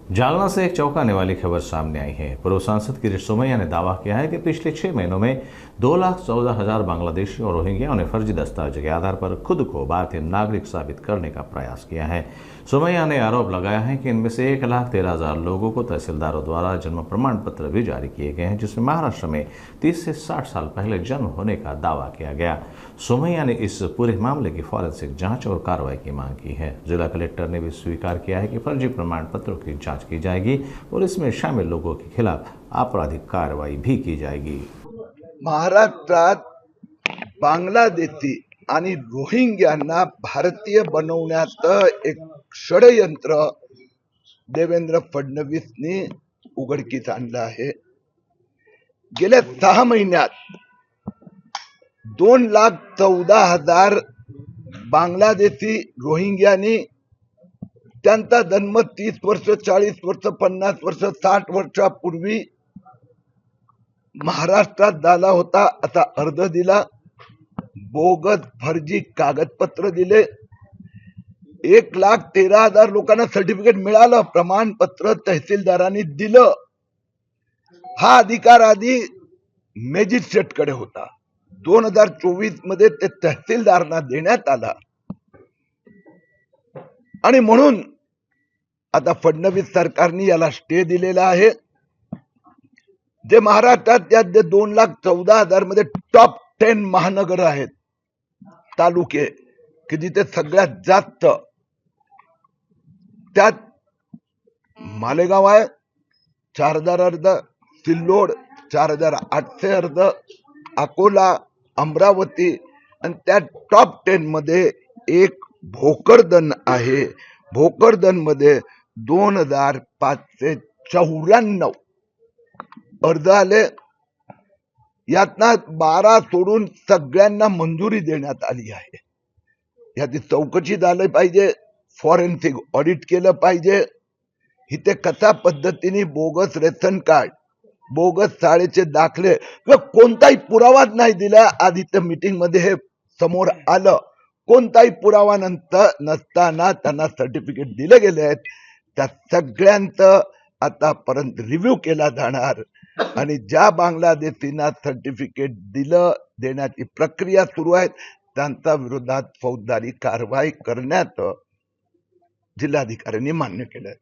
जालना से एक चौंकाने वाली खबर सामने आई है। पूर्व सांसद किरीट सोमैया ने दावा किया है कि पिछले 6 महीनों में 2,14,000 बांग्लादेशी और रोहिंग्याओं ने फर्जी दस्तावेज के आधार पर खुद को भारतीय नागरिक साबित करने का प्रयास किया है। सोमैया ने आरोप लगाया है कि इनमें से 1,13,000 लोगों को तहसीलदारों द्वारा जन्म प्रमाण पत्र भी जारी किए गए हैं, जिसमें महाराष्ट्र में 30 से 60 साल पहले जन्म होने का दावा किया गया। सोमैया ने इस पूरे मामले की फॉरेंसिक जांच और कार्रवाई की मांग की है। जिला कलेक्टर ने भी स्वीकार किया है कि फर्जी प्रमाण पत्रों की जांच की जाएगी और इसमें शामिल लोगों के खिलाफ आपराधिक कार्रवाई भी की जाएगी। महाराष्ट्रात बांगलादेशी आणि रोहिंग्यांना भारतीय बनवण्याचं एक षडयंत्र देवेंद्र फडणवीसनी उघडकीस आणलं आहे। गेल्या 6 महिन्यात 2,14,000 बांगलादेशी रोहिंग्यांनी त्यांचा जन्म 30 वर्ष 40 वर्ष 50 वर्ष 60 वर्षापूर्वी महाराष्ट्रात झाला होता असा अर्ज दिला, बोगस फर्जी कागदपत्र दिले। 1,13,000 लोकांना सर्टिफिकेट मिळालं, प्रमाणपत्र तहसीलदारांनी दिलं। हा अधिकार आधी मॅजिस्ट्रेटकडे होता। 2024 मध्ये ते तहसीलदारांना देण्यात आला आणि म्हणून आता फडणवीस सरकारने याला स्टे दिलेला आहे। जे महाराष्ट्रात या 2,14,000 मध्ये टॉप 10 महानगर आहेत, तालुके की जिथे सगळ्यात जास्त, त्यात मालेगाव आहे 4,000 अर्ज, सिल्लोड 4,800 अर्ज, अकोला, अमरावती आणि त्या टॉप 10 मध्ये एक भोकरदन आहे। भोकरदन मध्ये 2,594 अर्ज आले। यातना 12 सोडून सगळ्यांना मंजुरी देण्यात आली आहे। याची चौकशी झाली पाहिजे, फॉरेन्सिक ऑडिट केलं पाहिजे। इथे कशा पद्धतीने बोगस रेशन कार्ड, बोगस शाळेचे दाखले, कोणताही पुरावाच नाही दिला। आज इथे मीटिंग मध्ये हे समोर आलं, कोणताही पुरावा नसताना त्यांना सर्टिफिकेट दिले गेले आहेत। त्या सगळ्यांचं आतापर्यंत रिव्ह्यू केला जाणार आणि ज्या बांगलादेशींना सर्टिफिकेट देण्याची प्रक्रिया सुरू आहे त्यांच्या विरोधात फौजदारी कारवाई करण्यात जिल्हाधिकाऱ्यांनी मान्य केलं।